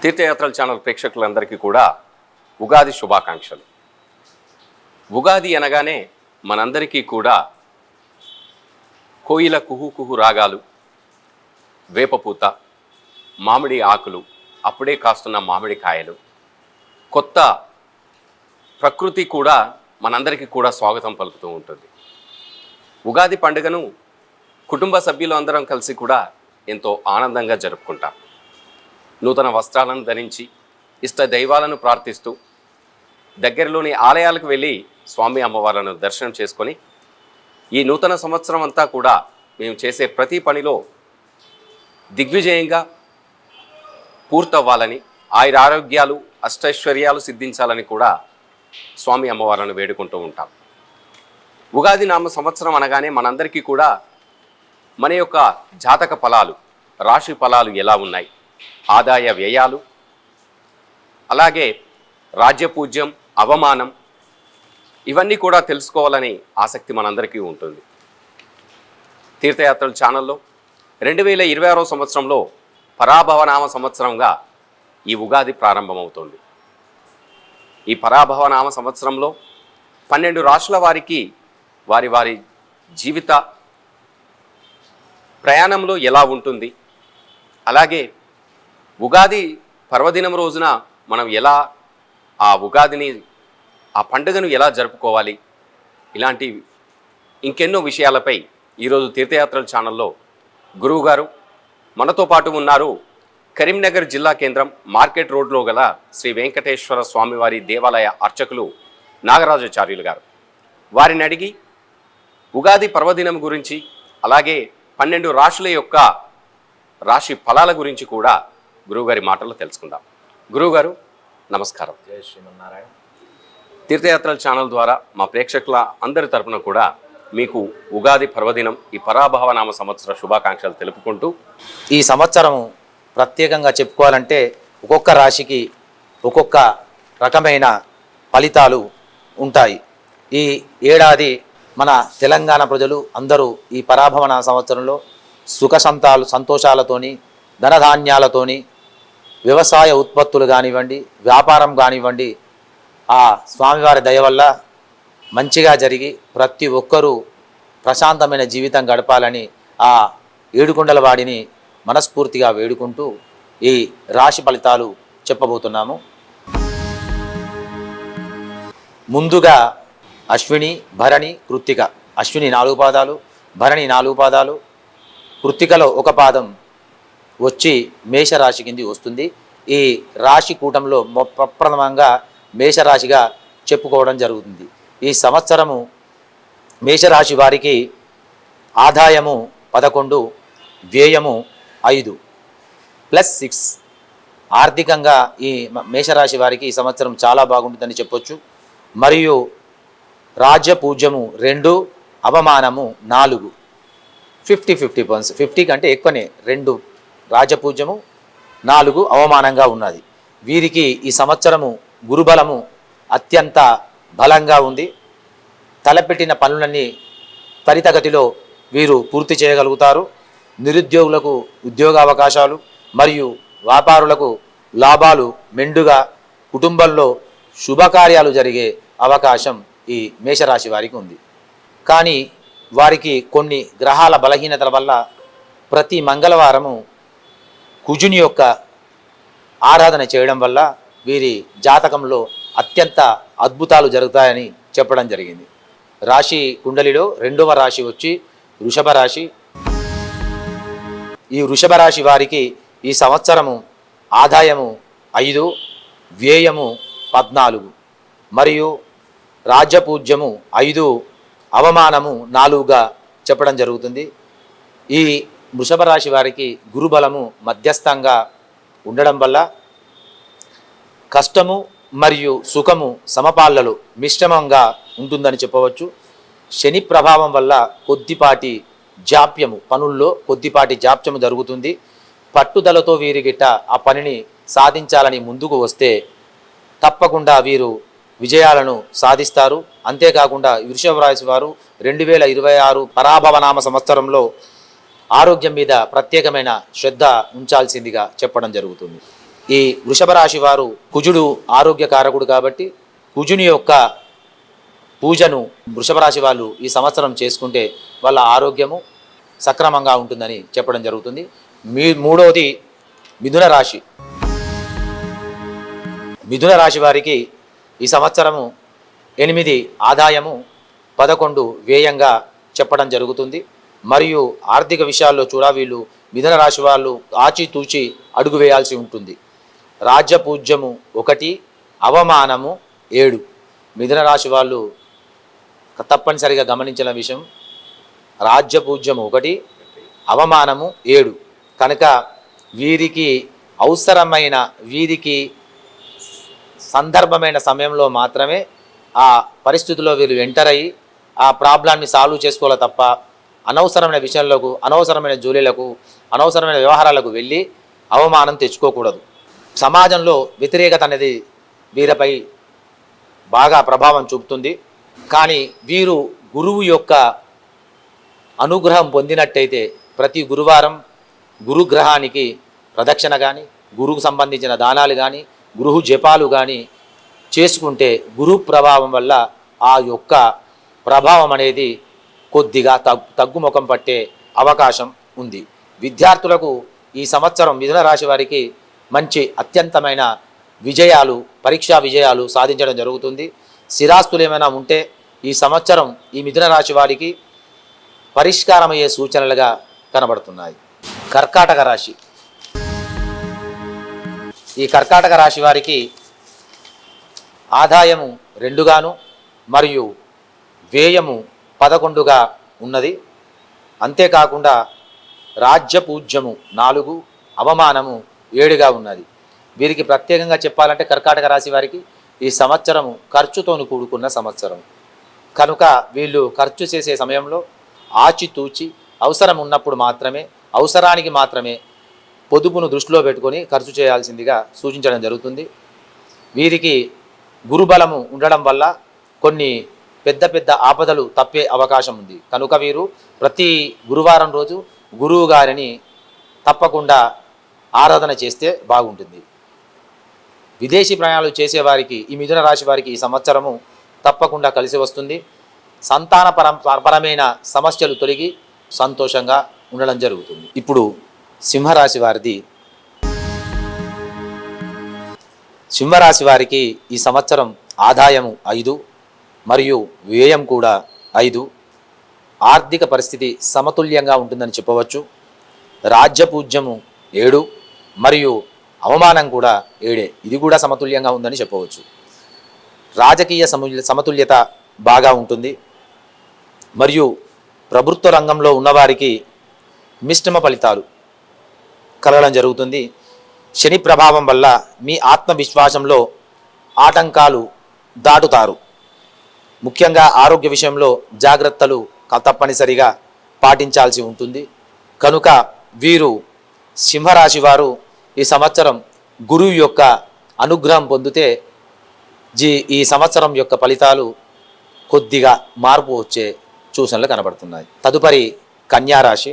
తీర్థయాత్రల channel ప్రేక్షకులందరికీ కూడా ఉగాది శుభాకాంక్షలు. ఉగాది అనగానే మనందరికీ కూడా కోయిల కుహు కుహు రాగాలు, వేపపూత, మామిడి ఆకులు, అప్పుడే కాస్తున్న మామిడి కాయలు, కొత్త ప్రకృతి కూడా మనందరికీ కూడా స్వాగతం పలుకుతూ ఉంటుంది. ఉగాది పండుగను కుటుంబ సభ్యులు అందరం కలిసి కూడా ఎంతో ఆనందంగా జరుపుకుంటాం. నూతన వస్త్రాలను ధరించి ఇష్ట దైవాలను ప్రార్థిస్తూ దగ్గరలోని ఆలయాలకు వెళ్ళి స్వామి అమ్మవార్లను దర్శనం చేసుకొని ఈ నూతన సంవత్సరం అంతా కూడా మేము చేసే ప్రతి పనిలో దిగ్విజయంగా పూర్తవ్వాలని, ఆయురారోగ్యాలు అష్టైశ్వర్యాలు సిద్ధించాలని కూడా స్వామి అమ్మవార్లను వేడుకుంటూ ఉంటాం. ఉగాది నామ సంవత్సరం అనగానే మనందరికీ కూడా మన యొక్క జాతక ఫలాలు, రాశి ఫలాలు ఎలా ఉన్నాయి, ఆదాయ వ్యయాలు, అలాగే రాజ్యపూజ్యం, అవమానం, ఇవన్నీ కూడా తెలుసుకోవాలని ఆసక్తి మనందరికీ ఉంటుంది. తీర్థయాత్రల ఛానల్లో 2026 సంవత్సరంలో పరాభవనామ సంవత్సరంగా ఈ ఉగాది ప్రారంభమవుతుంది. ఈ పరాభవనామ సంవత్సరంలో 12 రాశుల వారికి వారి వారి జీవిత ప్రయాణంలో ఎలా ఉంటుంది, అలాగే ఉగాది పర్వదినం రోజున మనం ఎలా ఆ ఉగాదిని, ఆ పండుగను ఎలా జరుపుకోవాలి, ఇలాంటి ఇంకెన్నో విషయాలపై ఈరోజు తీర్థయాత్రల ఛానల్లో గురువుగారు మనతో పాటు ఉన్నారు. కరీంనగర్ జిల్లా కేంద్రం మార్కెట్ రోడ్లో గల శ్రీ వెంకటేశ్వర స్వామివారి దేవాలయ అర్చకులు నాగరాజాచార్యులు గారు. వారిని అడిగి ఉగాది పర్వదినం గురించి, అలాగే 12 రాశుల యొక్క రాశి ఫలాల గురించి కూడా గురువుగారి మాటల్లో తెలుసుకుందాం. గురువుగారు నమస్కారం. జై శ్రీమన్నారాయణ. తీర్థయాత్రల ఛానల్ ద్వారా మా ప్రేక్షకుల అందరి తరపున కూడా మీకు ఉగాది పర్వదినం, ఈ పరాభవనామ సంవత్సర శుభాకాంక్షలు తెలుపుకుంటూ, ఈ సంవత్సరం ప్రత్యేకంగా చెప్పుకోవాలంటే ఒక్కొక్క రాశికి ఒక్కొక్క రకమైన ఫలితాలు ఉంటాయి. ఈ ఏడాది మన తెలంగాణ ప్రజలు అందరూ ఈ పరాభవన సంవత్సరంలో సుఖ సంతోషాలతోని, ధనధాన్యాలతోని, వ్యవసాయ ఉత్పత్తులు కానివ్వండి, వ్యాపారం కానివ్వండి, ఆ స్వామివారి దయ వల్ల మంచిగా జరిగి ప్రతి ఒక్కరూ ప్రశాంతమైన జీవితం గడపాలని ఆ ఏడుకొండల వాడిని మనస్ఫూర్తిగా వేడుకుంటూ ఈ రాశి ఫలితాలు చెప్పబోతున్నాము. ముందుగా అశ్విని, భరణి, కృత్తిక. అశ్విని 4 పాదాలు, భరణి 4 పాదాలు, కృత్తికలో 1 పాదం వచ్చి మేషరాశి కింది వస్తుంది. ఈ రాశి కూటంలో ప్రప్రథమంగా మేషరాశిగా చెప్పుకోవడం జరుగుతుంది. ఈ సంవత్సరము మేషరాశి వారికి ఆదాయము 11, వ్యయము 5 +6. ఆర్థికంగా ఈ మేషరాశి వారికి ఈ సంవత్సరం చాలా బాగుంటుందని చెప్పొచ్చు. మరియు రాజ్యపూజ్యము 2, అవమానము 4. 50-50 50 కంటే ఎక్కువనే. 2 రాజపూజ్యము, 4 అవమానంగా ఉన్నది. వీరికి ఈ సంవత్సరము గురుబలము అత్యంత బలంగా ఉంది. తలపెట్టిన పనులన్నీ త్వరితగతిలో వీరు పూర్తి చేయగలుగుతారు. నిరుద్యోగులకు ఉద్యోగ అవకాశాలు మరియు వ్యాపారులకు లాభాలు మెండుగా, కుటుంబంలో శుభకార్యాలు జరిగే అవకాశం ఈ మేషరాశి వారికి ఉంది. కానీ వారికి కొన్ని గ్రహాల బలహీనతల వల్ల ప్రతి మంగళవారము కుజుని యొక్క ఆరాధన చేయడం వల్ల వీరి జాతకంలో అత్యంత అద్భుతాలు జరుగుతాయని చెప్పడం జరిగింది. రాశి కుండలిలో 2వ రాశి వచ్చి వృషభ రాశి. ఈ వృషభ రాశి వారికి ఈ సంవత్సరము ఆదాయము 5, వ్యయము 14, మరియు రాజ్యపూజ్యము 5, అవమానము 4గా చెప్పడం జరుగుతుంది. ఈ వృషభ రాశి వారికి గురుబలము మధ్యస్థంగా ఉండడం వల్ల కష్టము మరియు సుఖము సమపాళ్లలో మిశ్రమంగా ఉంటుందని చెప్పవచ్చు. శని ప్రభావం వల్ల కొద్దిపాటి జాప్యము, పనుల్లో కొద్దిపాటి జాప్యము జరుగుతుంది. పట్టుదలతో వీరి గిట్ట ఆ పనిని సాధించాలని ముందుకు వస్తే తప్పకుండా వీరు విజయాలను సాధిస్తారు. అంతేకాకుండా వృషభ రాశి వారు 2026 పరాభవనామ సంవత్సరంలో ఆరోగ్యం మీద ప్రత్యేకమైన శ్రద్ధ ఉంచాల్సిందిగా చెప్పడం జరుగుతుంది. ఈ వృషభ రాశి వారు కుజుడు ఆరోగ్యకారకుడు కాబట్టి కుజుని యొక్క పూజను వృషభ రాశి వాళ్ళు ఈ సంవత్సరం చేసుకుంటే వాళ్ళ ఆరోగ్యము సక్రమంగా ఉంటుందని చెప్పడం జరుగుతుంది. మూడవది మిథున రాశి. మిథున రాశి వారికి ఈ సంవత్సరము 8 ఆదాయము 11 వ్యయంగా చెప్పడం జరుగుతుంది. మరియు ఆర్థిక విషయాల్లో చూడ వీళ్ళు మిథున రాశి వాళ్ళు ఆచితూచి అడుగు వేయాల్సి ఉంటుంది. రాజ్యపూజ్యము 1, అవమానము 7. మిథున రాశి వాళ్ళు తప్పనిసరిగా గమనించిన విషయం, రాజ్యపూజ్యము 1, అవమానము 7. కనుక వీరికి అవసరమైన వీరికి సందర్భమైన సమయంలో మాత్రమే ఆ పరిస్థితుల్లో వీళ్ళు ఎంటర్ అయ్యి ఆ ప్రాబ్లాన్ని సాల్వ్ చేసుకోవాలి తప్ప అనవసరమైన విషయాలకు, అనవసరమైన జోలీలకు, అనవసరమైన వ్యవహారాలకు వెళ్ళి అవమానం తెచ్చుకోకూడదు. సమాజంలో వ్యతిరేకత అనేది వీరిపై బాగా ప్రభావం చూపుతుంది. కానీ వీరు గురువు యొక్క అనుగ్రహం పొందినట్టయితే ప్రతి గురువారం గురుగ్రహానికి ప్రదక్షిణ కానీ, గురువుకు సంబంధించిన దానాలు కానీ, గృహ జపాలు కానీ చేసుకుంటే గురు ప్రభావం వల్ల ఆ యొక్క ప్రభావం అనేది కొద్దిగా తగ్గుముఖం పట్టే అవకాశం ఉంది. విద్యార్థులకు ఈ సంవత్సరం మిథున రాశి వారికి మంచి అత్యంతమైన విజయాలు, పరీక్షా విజయాలు సాధించడం జరుగుతుంది. స్థిరాస్తులు ఏమైనా ఉంటే ఈ సంవత్సరం ఈ మిథున రాశి వారికి పరిష్కారమయ్యే సూచనలుగా కనబడుతున్నాయి. కర్కాటక రాశి. ఈ కర్కాటక రాశి వారికి ఆదాయము 2గాను మరియు వ్యయము 11గా ఉన్నది. అంతేకాకుండా రాజ్యపూజ్యము 4, అవమానము 7గా ఉన్నది. వీరికి ప్రత్యేకంగా చెప్పాలంటే కర్కాటక రాశి వారికి ఈ సంవత్సరము ఖర్చుతోను కూడుకున్న సంవత్సరం. కనుక వీళ్ళు ఖర్చు చేసే సమయంలో ఆచితూచి అవసరం ఉన్నప్పుడు మాత్రమే, అవసరానికి మాత్రమే పొదుపును దృష్టిలో పెట్టుకొని ఖర్చు చేయాల్సిందిగా సూచించడం జరుగుతుంది. వీరికి గురుబలము ఉండడం వల్ల కొన్ని పెద్ద పెద్ద ఆపదలు తప్పే అవకాశం ఉంది. కనుక వీరు ప్రతి గురువారం రోజు గురువు గారిని తప్పకుండా ఆరాధన చేస్తే బాగుంటుంది. విదేశీ ప్రయాణాలు చేసేవారికి ఈ మిథున రాశి వారికి ఈ సంవత్సరము తప్పకుండా కలిసి వస్తుంది. సంతానపరమైన సమస్యలు తొలగి సంతోషంగా ఉండడం జరుగుతుంది. ఇప్పుడు సింహరాశి వారిది. సింహరాశి వారికి ఈ సంవత్సరం ఆదాయము 5 మరియు వ్యయం కూడా 5. ఆర్థిక పరిస్థితి సమతుల్యంగా ఉంటుందని చెప్పవచ్చు. రాజ్యపూజ్యము 7 మరియు అవమానం కూడా 7. ఇది కూడా సమతుల్యంగా ఉందని చెప్పవచ్చు. రాజకీయ సమతుల్యత బాగా ఉంటుంది. మరియు ప్రభుత్వ రంగంలో ఉన్నవారికి మిశ్రమ ఫలితాలు కలగడం జరుగుతుంది. శని ప్రభావం వల్ల మీ ఆత్మవిశ్వాసంలో ఆటంకాలు దాటుతారు. ముఖ్యంగా ఆరోగ్య విషయంలో జాగ్రత్తలు తప్పనిసరిగా పాటించాల్సి ఉంటుంది. కనుక వీరు సింహరాశి వారు ఈ సంవత్సరం గురువు యొక్క అనుగ్రహం పొందితే ఈ సంవత్సరం యొక్క ఫలితాలు కొద్దిగా మార్పు వచ్చే సూచనలు కనబడుతున్నాయి. తదుపరి కన్యారాశి.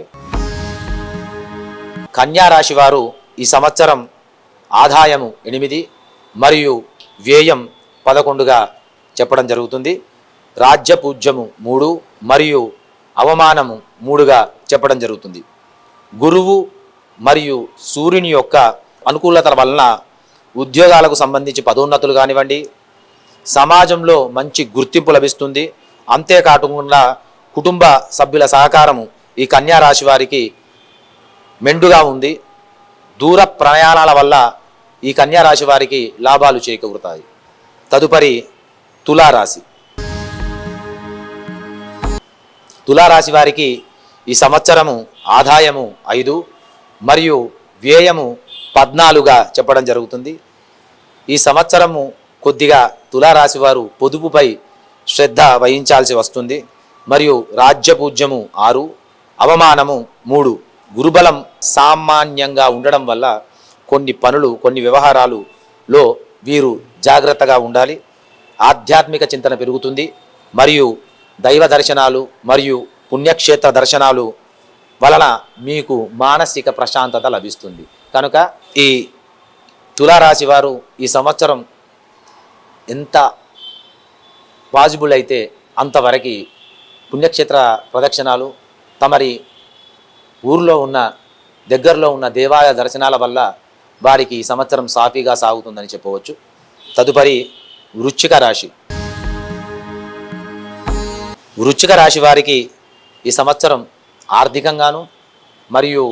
కన్యారాశి వారు ఈ సంవత్సరం ఆదాయము 8 మరియు వ్యయం 11గా చెప్పడం జరుగుతుంది. రాజ్యపూజ్యము 3 మరియు అవమానము 3గా చెప్పడం జరుగుతుంది. గురువు మరియు సూర్యుని యొక్క అనుకూలత వలన ఉద్యోగాలకు సంబంధించి పదోన్నతులు కానివ్వండి, సమాజంలో మంచి గుర్తింపు లభిస్తుంది. అంతేకాకుండా కుటుంబ సభ్యుల సహకారము ఈ కన్యారాశి వారికి మెండుగా ఉంది. దూర ప్రయాణాల వల్ల ఈ కన్యారాశి వారికి లాభాలు చేకూరుతాయి. తదుపరి తులారాశి. తులారాశి వారికి ఈ సంవత్సరము ఆదాయము 5 మరియు వ్యయము 14గా చెప్పడం జరుగుతుంది. ఈ సంవత్సరము కొద్దిగా తులారాశి వారు పొదుపుపై శ్రద్ధ వహించాల్సి వస్తుంది. మరియు రాజ్యపూజ్యము 6, అవమానము 3. గురుబలం సామాన్యంగా ఉండడం వల్ల కొన్ని పనులు, కొన్ని వ్యవహారాలలో వీరు జాగ్రత్తగా ఉండాలి. ఆధ్యాత్మిక చింతన పెరుగుతుంది. మరియు దైవ దర్శనాలు మరియు పుణ్యక్షేత్ర దర్శనాలు వలన మీకు మానసిక ప్రశాంతత లభిస్తుంది. కనుక ఈ తులారాశి వారు ఈ సంవత్సరం ఎంత పాజిబుల్ అయితే అంతవరకు పుణ్యక్షేత్ర ప్రదక్షిణాలు, తమరి ఊర్లో ఉన్న దగ్గరలో ఉన్న దేవాలయ దర్శనాల వల్ల వారికి ఈ సంవత్సరం సాఫీగా సాగుతుందని చెప్పవచ్చు. తదుపరి వృశ్చిక రాశి. వృశ్చిక రాశి వారికి ఈ సంవత్సరం ఆర్థికంగాను మరియు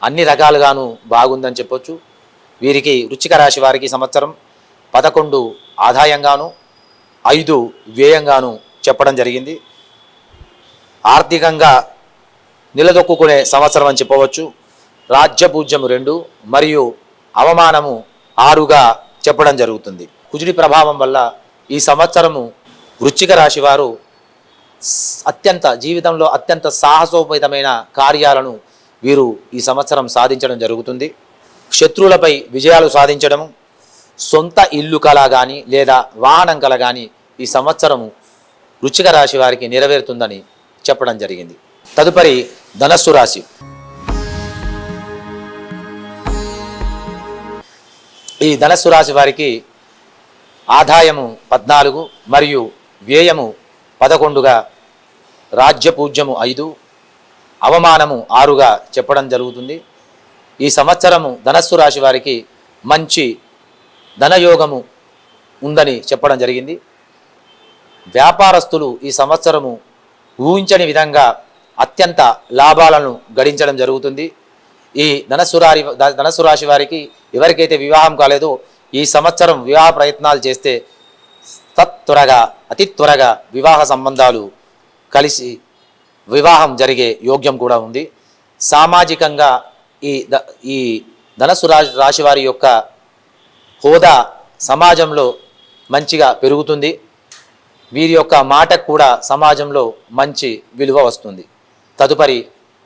అన్ని రకాలుగాను బాగుందని చెప్పొచ్చు. వీరికి వృశ్చిక రాశి వారికి సంవత్సరం 11 ఆదాయంగాను 5 వ్యయంగాను చెప్పడం జరిగింది. ఆర్థికంగా నిలదొక్కునే సంవత్సరం అని చెప్పవచ్చు. రాజ్యపూజ్యము 2 మరియు అవమానము 6గా చెప్పడం జరుగుతుంది. కుజుడి ప్రభావం వల్ల ఈ సంవత్సరము వృశ్చిక రాశి వారు జీవితంలో అత్యంత సాహసోపేతమైన కార్యాలను వీరు ఈ సంవత్సరం సాధించడం జరుగుతుంది. శత్రువులపై విజయాలు సాధించడం, సొంత ఇల్లు కల కానీ లేదా వాహనం కల కానీ ఈ సంవత్సరము వృశ్చిక రాశి వారికి నెరవేరుతుందని చెప్పడం జరిగింది. తదుపరి ధనస్సు రాశి. ఈ ధనస్సు రాశి వారికి ఆదాయము 14 మరియు వ్యయము 11గా, రాజ్యపూజ్యము 5, అవమానము 6గా చెప్పడం జరుగుతుంది. ఈ సంవత్సరము ధనస్సు రాశి వారికి మంచి ధనయోగము ఉందని చెప్పడం జరిగింది. వ్యాపారస్తులు ఈ సంవత్సరము ఊహించని విధంగా అత్యంత లాభాలను గడించడం జరుగుతుంది. ఈ ధనస్సు రాశి వారికి ఎవరికైతే వివాహం కాలేదో ఈ సంవత్సరం వివాహ ప్రయత్నాలు చేస్తే అతి త్వరగా వివాహ సంబంధాలు కలిసి వివాహం జరిగే యోగ్యం కూడా ఉంది. సామాజికంగా ఈ ధనస్సు రాశి వారి యొక్క హోదా సమాజంలో మంచిగా పెరుగుతుంది. వీరి యొక్క మాటకు కూడా సమాజంలో మంచి విలువ వస్తుంది. తదుపరి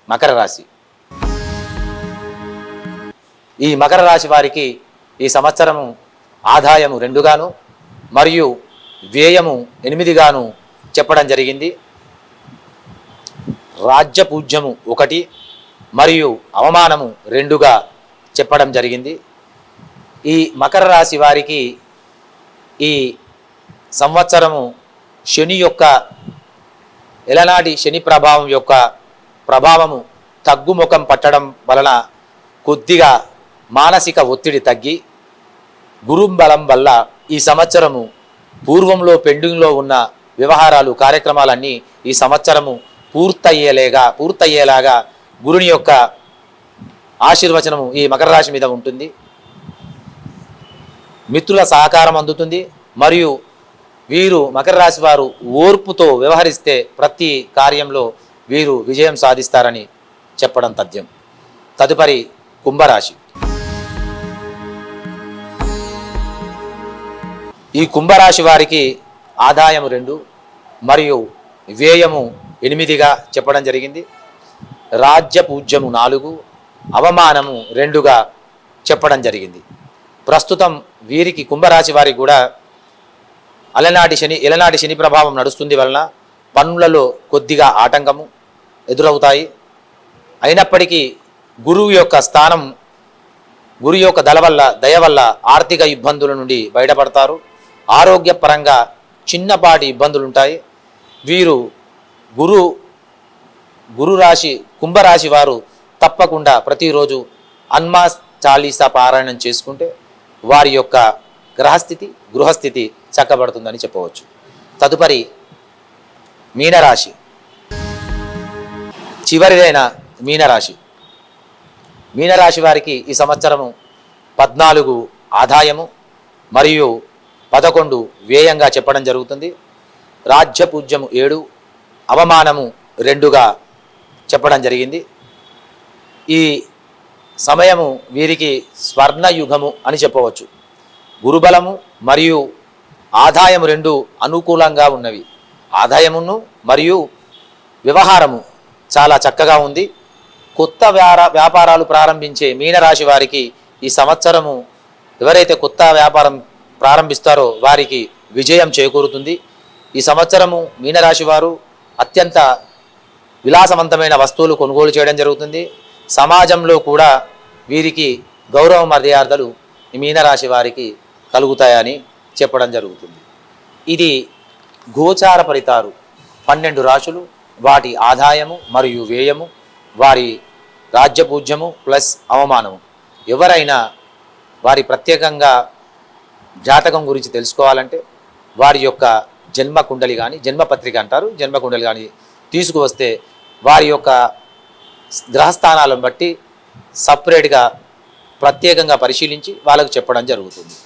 మకర రాశి. ఈ మకర రాశి వారికి ఈ సంవత్సరము ఆదాయము 2గాను మరియు వ్యయము 8గాను చెప్పడం జరిగింది. రాజ్యపూజ్యము 1 మరియు అవమానము 2గా చెప్పడం జరిగింది. ఈ మకర రాశి వారికి ఈ సంవత్సరము శని యొక్క ఎలనాటి శని ప్రభావము తగ్గుముఖం పట్టడం వలన కొద్దిగా మానసిక ఒత్తిడి తగ్గి, గురుబలం వల్ల ఈ సంవత్సరము పూర్వంలో పెండింగ్లో ఉన్న వ్యవహారాలు కార్యక్రమాలన్నీ ఈ సంవత్సరము పూర్తయ్యేలాగా గురుని యొక్క ఆశీర్వచనము ఈ మకర రాశి మీద ఉంటుంది. మిత్రుల సహకారం అందుతుంది మరియు వీరు మకర రాశి వారు ఓర్పుతో వ్యవహరిస్తే ప్రతి కార్యంలో వీరు విజయం సాధిస్తారని చెప్పడం తథ్యం. తదుపరి కుంభరాశి. ఈ కుంభరాశి వారికి ఆదాయము 2 మరియు వ్యయము 8గా చెప్పడం జరిగింది. రాజ్యపూజ్యము 4, అవమానము 2గా చెప్పడం జరిగింది. ప్రస్తుతం వీరికి కుంభరాశి వారికి కూడా ఎలనాటి శని ప్రభావం నడుస్తుంది వలన పనులలో కొద్దిగా ఆటంకము ఎదురవుతాయి. అయినప్పటికీ గురువు యొక్క దయ వల్ల ఆర్థిక ఇబ్బందుల నుండి బయటపడతారు. ఆరోగ్యపరంగా చిన్నపాటి ఇబ్బందులు ఉంటాయి. వీరు కుంభరాశి వారు తప్పకుండా ప్రతిరోజు హనుమాన్ చాలీసా పారాయణం చేసుకుంటే వారి యొక్క గృహస్థితి చక్కబడుతుందని చెప్పవచ్చు. తదుపరి మీనరాశి. చివరిదైన మీనరాశి. మీనరాశి వారికి ఈ సంవత్సరము 14 ఆదాయము మరియు 11 వ్యయంగా చెప్పడం జరుగుతుంది. రాజ్యపూజ్యము 7, అవమానము 2గా చెప్పడం జరిగింది. ఈ సమయము వీరికి స్వర్ణయుగము అని చెప్పవచ్చు. గురుబలము మరియు ఆదాయము 2 అనుకూలంగా ఉన్నవి. ఆదాయమును మరియు వ్యవహారము చాలా చక్కగా ఉంది. కొత్త వ్యాపారాలు ప్రారంభించే మీనరాశి వారికి ఈ సంవత్సరము ఎవరైతే కొత్త వ్యాపారం ప్రారంభిస్తారో వారికి విజయం చేకూరుతుంది. ఈ సంవత్సరము మీనరాశి వారు అత్యంత విలాసవంతమైన వస్తువులు కొనుగోలు చేయడం జరుగుతుంది. సమాజంలో కూడా వీరికి గౌరవ మర్యాదలు ఈ మీనరాశి వారికి కలుగుతాయని చెప్పడం జరుగుతుంది. ఇది గోచార ఫలితాలు 12 రాశులు, వాటి ఆదాయము మరియు వ్యయము, వారి రాజ్యపూజ్యము ప్లస్ అవమానము. ఎవరైనా వారి ప్రత్యేకంగా జాతకం గురించి తెలుసుకోవాలంటే వారి యొక్క జన్మ కుండలి కానీ, జన్మపత్రిక అంటారు, జన్మ కుండలి కానీ తీసుకువస్తే వారి యొక్క గ్రహస్థానాలను బట్టి సపరేట్గా ప్రత్యేకంగా పరిశీలించి వాళ్ళకు చెప్పడం జరుగుతుంది.